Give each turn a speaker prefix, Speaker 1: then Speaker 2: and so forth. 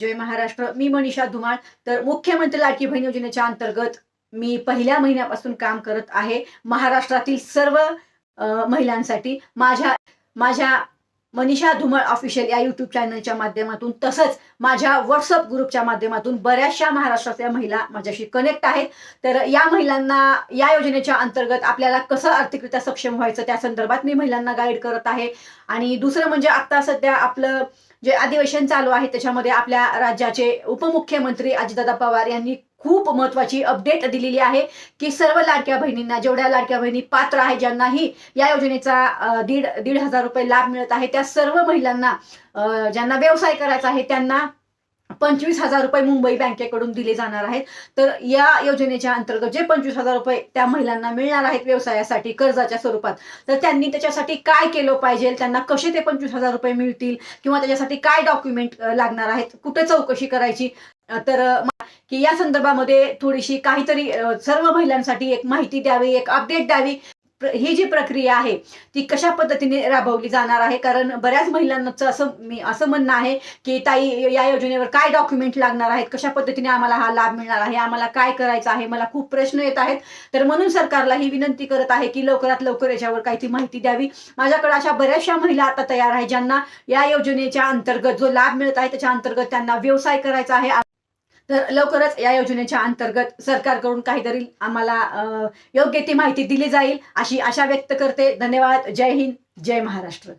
Speaker 1: जय महाराष्ट्र. मी मनीषा धुमाळ. तर मुख्यमंत्री लाडकी बहीण योजनेच्या अंतर्गत मी पहिल्या महिन्यापासून काम करत आहे. महाराष्ट्रातील सर्व महिलांसाठी माझ्या माझ्या मनीषा धुमाळ ऑफिशियल या यूट्यूब चॅनलच्या माध्यमातून, तसंच माझ्या व्हॉट्सअप ग्रुपच्या माध्यमातून बऱ्याचशा महाराष्ट्रातल्या महिला माझ्याशी कनेक्ट आहेत. तर या महिलांना या योजनेच्या अंतर्गत आपल्याला कसं आर्थिकरित्या सक्षम व्हायचं त्या संदर्भात मी महिलांना गाईड करत आहे. आणि दुसरं म्हणजे आता सध्या आपलं जे अधिवेशन चालू आहे त्याच्यामध्ये आपल्या राज्याचे उपमुख्यमंत्री अजितदादा पवार यांनी खूप महत्वाची अपडेट दिलेली आहे की सर्व लाडक्या बहिणींना, जेवढ्या लाडक्या बहिणी पात्र आहेत, ज्यांनाही या योजनेचा दीड हजार रुपये लाभ मिळत आहे, त्या सर्व महिलांना ज्यांना व्यवसाय करायचा आहे त्यांना 25,000 रुपये मुंबई बँकेकडून दिले जाणार आहेत. तर या योजनेच्या अंतर्गत जे 25,000 रुपये त्या महिलांना मिळणार आहेत व्यवसायासाठी कर्जाच्या स्वरूपात, तर त्यांनी त्याच्यासाठी काय केलं पाहिजे, त्यांना कसे ते 25,000 रुपये मिळतील किंवा त्याच्यासाठी काय डॉक्युमेंट लागणार आहेत, कुठे चौकशी करायची, तर की या संदर्भामध्ये थोडीशी काहीतरी सर्व महिलांसाठी एक माहिती द्यावी, एक अपडेट द्यावी. ही जी प्रक्रिया आहे ती कशा पद्धतीने राबवली जाणार आहे, कारण बऱ्याच महिलांचं असं म्हणणं आहे की ताई, या योजनेवर काय डॉक्युमेंट लागणार आहेत, कशा पद्धतीने आम्हाला हा लाभ मिळणार आहे, आम्हाला काय करायचं आहे, मला खूप प्रश्न येत आहेत. तर म्हणून सरकारला ही विनंती करत आहे की लवकरात लवकर याच्यावर काही ती माहिती द्यावी. माझ्याकडे अशा बऱ्याचशा महिला आता तयार आहेत ज्यांना या योजनेच्या अंतर्गत जो लाभ मिळत आहे त्याच्या अंतर्गत त्यांना व्यवसाय करायचा आहे. तर लवकरच या योजनेच्या अंतर्गत सरकारकडून काहीतरी आम्हाला योग्य ती माहिती दिली जाईल अशी आशा व्यक्त करते. धन्यवाद. जय हिंद, जय महाराष्ट्र.